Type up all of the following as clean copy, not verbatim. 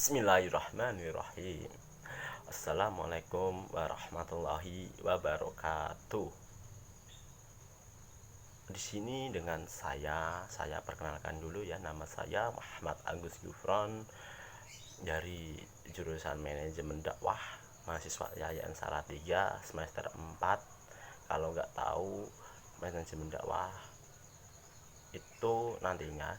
Bismillahirrahmanirrahim. Assalamualaikum warahmatullahi wabarakatuh. Di sini dengan saya perkenalkan dulu ya, nama saya Muhammad Agus Gufron dari jurusan Manajemen Dakwah, mahasiswa Yayasan Salatiga semester 4. Kalau nggak tahu, Manajemen Dakwah itu nantinya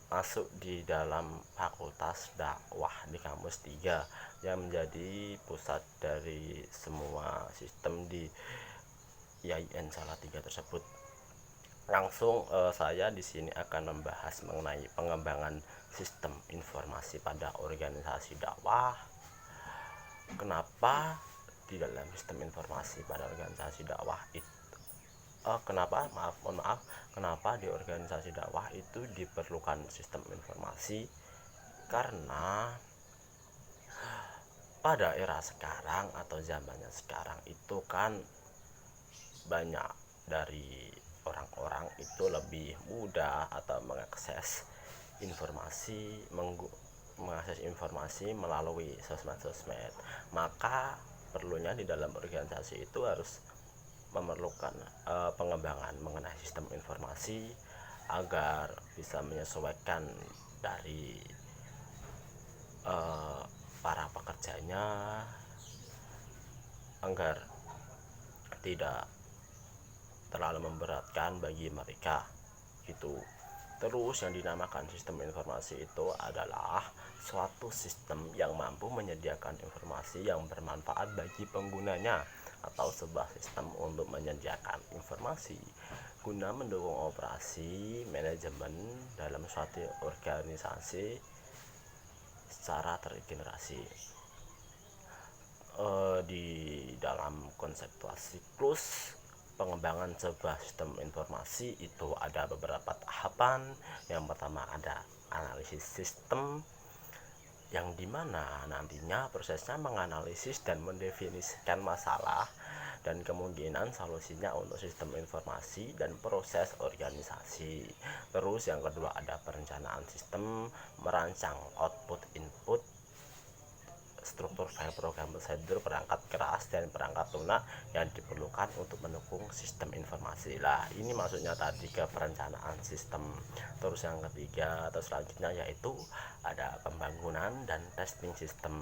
masuk di dalam Fakultas Dakwah di kampus 3 yang menjadi pusat dari semua sistem di IAIN Salatiga tersebut. Langsung saya di sini akan membahas mengenai pengembangan sistem informasi pada organisasi dakwah. Kenapa di dalam sistem informasi pada organisasi dakwah itu kenapa di organisasi dakwah itu diperlukan sistem informasi? Karena pada era sekarang atau zamannya sekarang itu kan banyak dari orang-orang itu lebih mudah atau mengakses informasi melalui sosmed. Maka perlunya di dalam organisasi itu harus memerlukan pengembangan mengenai sistem informasi agar bisa menyesuaikan dari para pekerjanya, agar tidak terlalu memberatkan bagi mereka gitu. Terus yang dinamakan sistem informasi itu adalah suatu sistem yang mampu menyediakan informasi yang bermanfaat bagi penggunanya, atau sebuah sistem untuk menyediakan informasi guna mendukung operasi manajemen dalam suatu organisasi secara tergenerasi. Di dalam konseptual siklus pengembangan sebuah sistem informasi itu ada beberapa tahapan. Yang pertama ada analisis sistem, yang dimana nantinya prosesnya menganalisis dan mendefinisikan masalah dan kemungkinan solusinya untuk sistem informasi dan proses organisasi. Terus yang kedua ada perencanaan sistem, merancang output input, struktur file program prosedur, perangkat keras dan perangkat lunak yang diperlukan untuk mendukung sistem informasi. Lah, ini maksudnya tadi ke perencanaan sistem. Terus yang ketiga atau selanjutnya yaitu ada pembangunan dan testing sistem.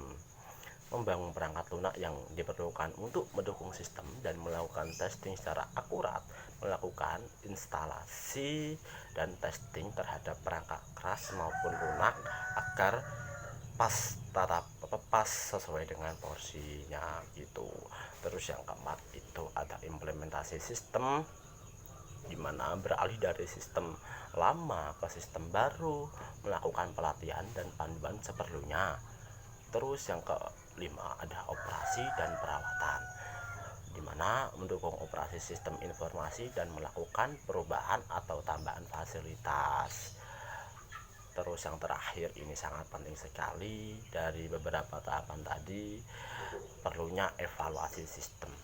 Membangun perangkat lunak yang diperlukan untuk mendukung sistem dan melakukan testing secara akurat, melakukan instalasi dan testing terhadap perangkat keras maupun lunak agar pas sesuai dengan porsinya gitu. Terus yang keempat itu ada implementasi sistem, dimana beralih dari sistem lama ke sistem baru, melakukan pelatihan dan panduan seperlunya. Terus yang kelima ada operasi dan perawatan, dimana mendukung operasi sistem informasi dan melakukan perubahan atau tambahan fasilitas. Terus yang terakhir ini sangat penting sekali, dari beberapa tahapan tadi perlunya evaluasi sistem,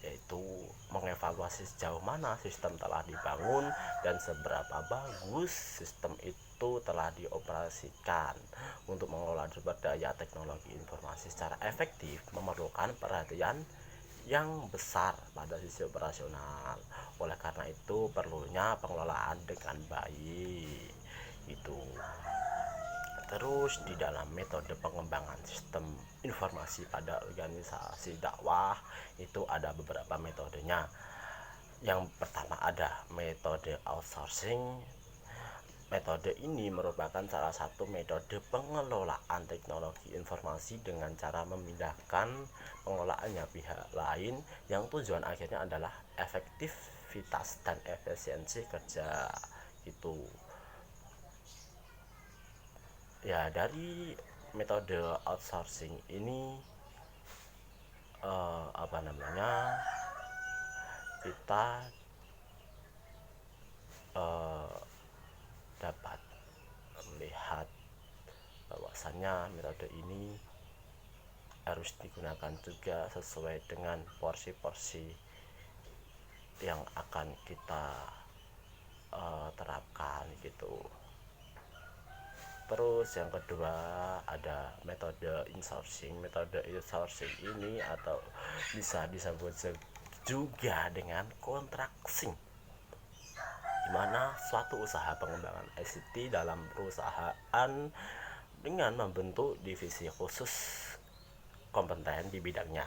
yaitu mengevaluasi sejauh mana sistem telah dibangun dan seberapa bagus sistem itu telah dioperasikan. Untuk mengelola sumber daya teknologi informasi secara efektif memerlukan perhatian yang besar pada sisi operasional. Oleh karena itu perlunya pengelolaan dengan baik itu. Terus di dalam metode pengembangan sistem informasi pada organisasi dakwah itu ada beberapa metodenya. Yang pertama ada metode outsourcing. Metode ini merupakan salah satu metode pengelolaan teknologi informasi dengan cara memindahkan pengelolaannya pihak lain yang tujuan akhirnya adalah efektivitas dan efisiensi kerja itu. Ya, dari metode outsourcing ini kita dapat melihat bahwasannya metode ini harus digunakan juga sesuai dengan porsi-porsi yang akan kita terapkan gitu. Terus yang kedua ada metode insourcing. Metode insourcing ini atau bisa disebut juga dengan contracting, di mana suatu usaha pengembangan ICT dalam perusahaan dengan membentuk divisi khusus kompeten di bidangnya.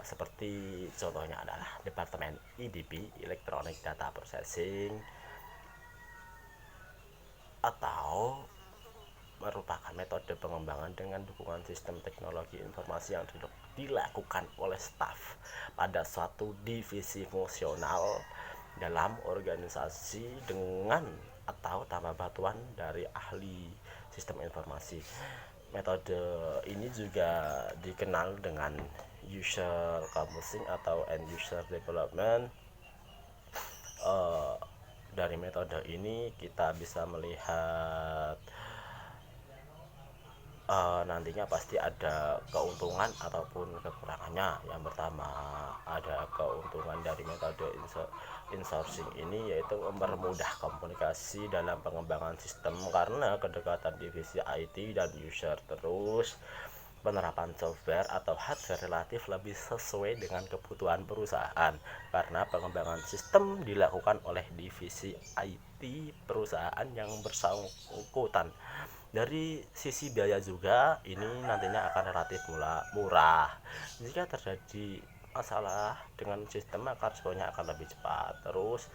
Seperti contohnya adalah Departemen EDP Electronic Data Processing, atau merupakan metode pengembangan dengan dukungan sistem teknologi informasi yang dilakukan oleh staf pada suatu divisi fungsional dalam organisasi dengan atau tanpa bantuan dari ahli sistem informasi. Metode ini juga dikenal dengan user canvassing atau end user development. Dari metode ini kita bisa melihat nantinya pasti ada keuntungan ataupun kekurangannya. Yang pertama, ada keuntungan dari metode insourcing ini yaitu mempermudah komunikasi dalam pengembangan sistem karena kedekatan divisi IT dan user. Terus penerapan software atau hardware relatif lebih sesuai dengan kebutuhan perusahaan karena pengembangan sistem dilakukan oleh divisi IT perusahaan yang bersangkutan. Dari sisi biaya juga ini nantinya akan relatif murah. Jika terjadi masalah dengan sistem maka responnya akan lebih cepat. Terus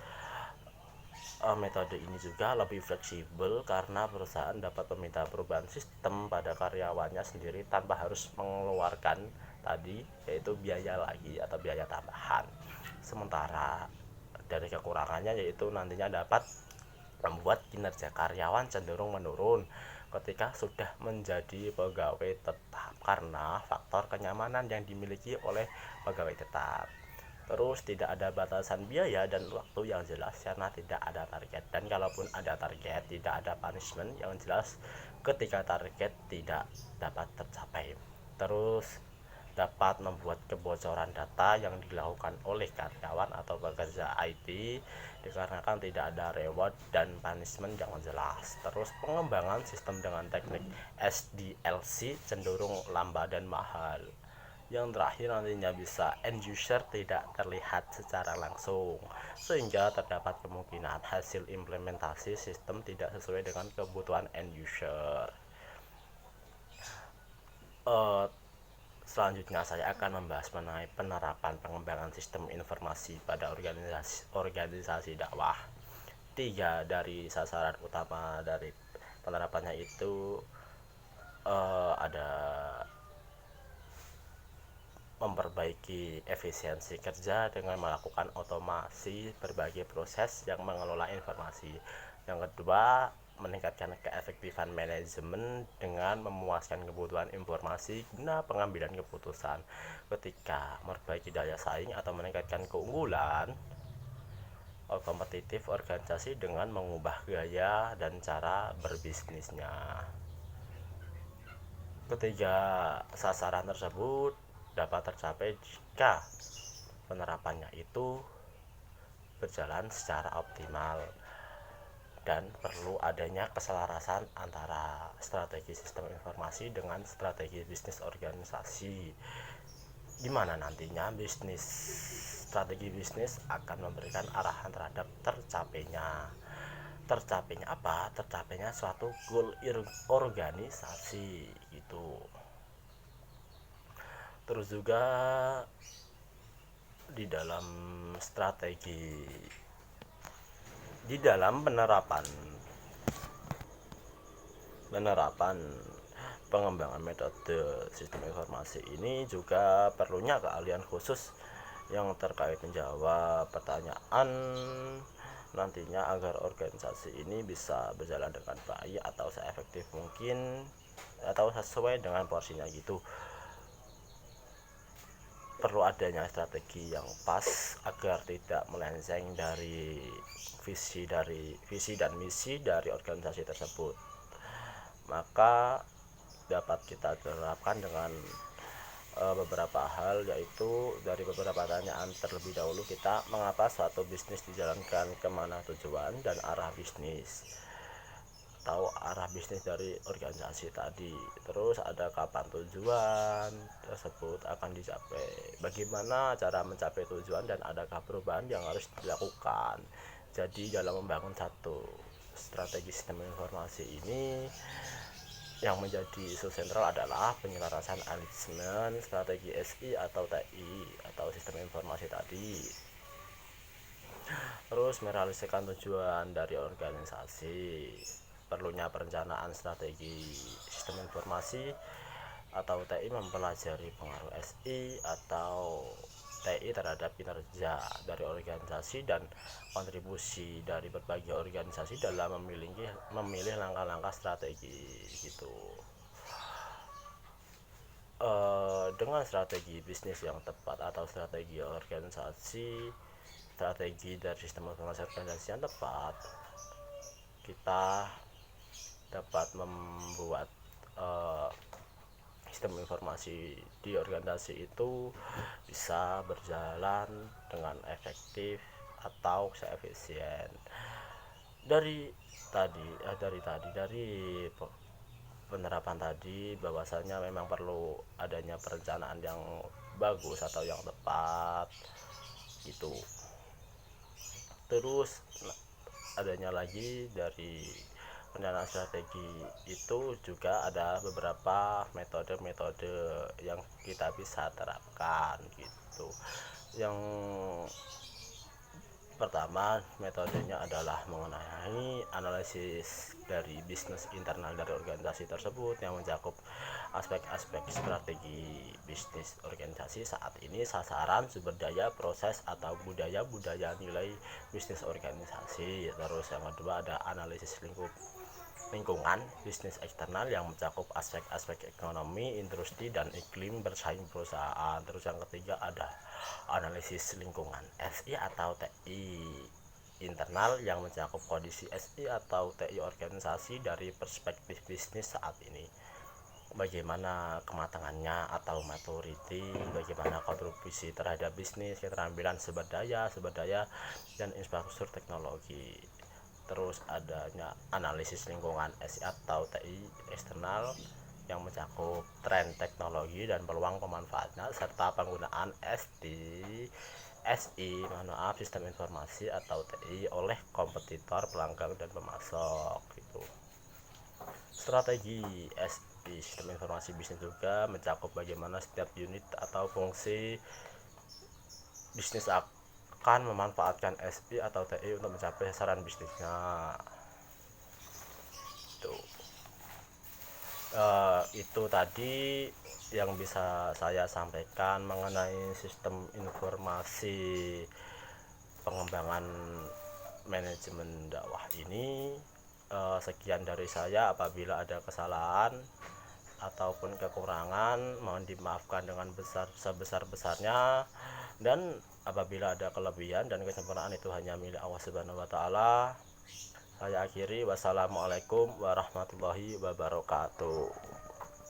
metode ini juga lebih fleksibel karena perusahaan dapat meminta perubahan sistem pada karyawannya sendiri tanpa harus mengeluarkan tadi yaitu biaya lagi atau biaya tambahan. Sementara dari kekurangannya yaitu nantinya dapat membuat kinerja karyawan cenderung menurun ketika sudah menjadi pegawai tetap karena faktor kenyamanan yang dimiliki oleh pegawai tetap. Terus tidak ada batasan biaya dan waktu yang jelas karena tidak ada target, dan kalaupun ada target tidak ada punishment yang jelas ketika target tidak dapat tercapai. Terus dapat membuat kebocoran data yang dilakukan oleh karyawan atau pekerja IT dikarenakan tidak ada reward dan punishment yang jelas. Terus pengembangan sistem dengan teknik SDLC cenderung lambat dan mahal. Yang terakhir nantinya bisa end user tidak terlihat secara langsung sehingga terdapat kemungkinan hasil implementasi sistem tidak sesuai dengan kebutuhan end user. Selanjutnya saya akan membahas mengenai penerapan pengembangan sistem informasi pada organisasi dakwah. 3 dari sasaran utama dari penerapannya itu ada memperbaiki efisiensi kerja dengan melakukan otomasi berbagai proses yang mengelola informasi. Yang kedua, meningkatkan keefektifan manajemen dengan memuaskan kebutuhan informasi guna pengambilan keputusan. Ketika memperbaiki daya saing atau meningkatkan keunggulan kompetitif organisasi dengan mengubah gaya dan cara berbisnisnya. Ketiga sasaran tersebut dapat tercapai jika penerapannya itu berjalan secara optimal dan perlu adanya keselarasan antara strategi sistem informasi dengan strategi bisnis organisasi, di mana nantinya strategi bisnis akan memberikan arahan terhadap tercapainya apa? Tercapainya suatu goal organisasi gitu. Terus juga di dalam penerapan pengembangan metode sistem informasi ini juga perlunya keahlian khusus yang terkait menjawab pertanyaan nantinya agar organisasi ini bisa berjalan dengan baik atau seefektif mungkin atau sesuai dengan porsinya gitu. Perlu adanya strategi yang pas agar tidak melenceng dari visi dan misi dari organisasi tersebut. Maka dapat kita terapkan dengan beberapa hal, yaitu dari beberapa pertanyaan terlebih dahulu kita mengapa suatu bisnis dijalankan, kemana tujuan dan arah bisnis. atau arah bisnis dari organisasi tadi. Terus ada kapan tujuan tersebut akan dicapai, bagaimana cara mencapai tujuan, dan adakah perubahan yang harus dilakukan. Jadi dalam membangun satu strategi sistem informasi ini, yang menjadi isu sentral adalah penyelarasan alignment strategi SI atau TI atau sistem informasi tadi. Terus merealisasikan tujuan dari organisasi, perlunya perencanaan strategi sistem informasi atau TI mempelajari pengaruh SI atau TI terhadap kinerja dari organisasi dan kontribusi dari berbagai organisasi dalam memilih langkah-langkah strategi gitu. Dengan strategi bisnis yang tepat atau strategi organisasi, strategi dari sistem informasi organisasi yang tepat, kita dapat membuat sistem informasi di organisasi itu bisa berjalan dengan efektif atau seefisien. Dari penerapan tadi, bahwasanya memang perlu adanya perencanaan yang bagus atau yang tepat gitu. Terus adanya lagi dari perencanaan strategi itu juga ada beberapa metode-metode yang kita bisa terapkan gitu. Yang pertama, metodenya adalah mengenai analisis dari bisnis internal dari organisasi tersebut yang mencakup aspek-aspek strategi bisnis organisasi saat ini, sasaran, sumber daya, proses atau budaya nilai bisnis organisasi. Terus yang kedua ada analisis lingkungan bisnis eksternal yang mencakup aspek-aspek ekonomi, industri, dan iklim bersaing perusahaan. Terus yang ketiga ada analisis lingkungan SI atau TI internal yang mencakup kondisi SI atau TI organisasi dari perspektif bisnis saat ini, bagaimana kematangannya atau maturity, bagaimana kontribusi terhadap bisnis, keterampilan sumber daya dan infrastruktur teknologi. Terus adanya analisis lingkungan SI atau TI eksternal yang mencakup tren teknologi dan peluang pemanfaatnya serta penggunaan sistem informasi atau TI oleh kompetitor, pelanggan, dan pemasok gitu. Strategi SI sistem informasi bisnis juga mencakup bagaimana setiap unit atau fungsi bisnis akan memanfaatkan SI atau TI untuk mencapai sasaran bisnisnya. Itu tadi yang bisa saya sampaikan mengenai sistem informasi pengembangan manajemen dakwah ini. Sekian dari saya, apabila ada kesalahan ataupun kekurangan mohon dimaafkan dengan sebesar-besarnya, dan apabila ada kelebihan dan kesempurnaan itu hanya milik Allah Subhanahu wa taala. Saya akhiri, wassalamualaikum warahmatullahi wabarakatuh.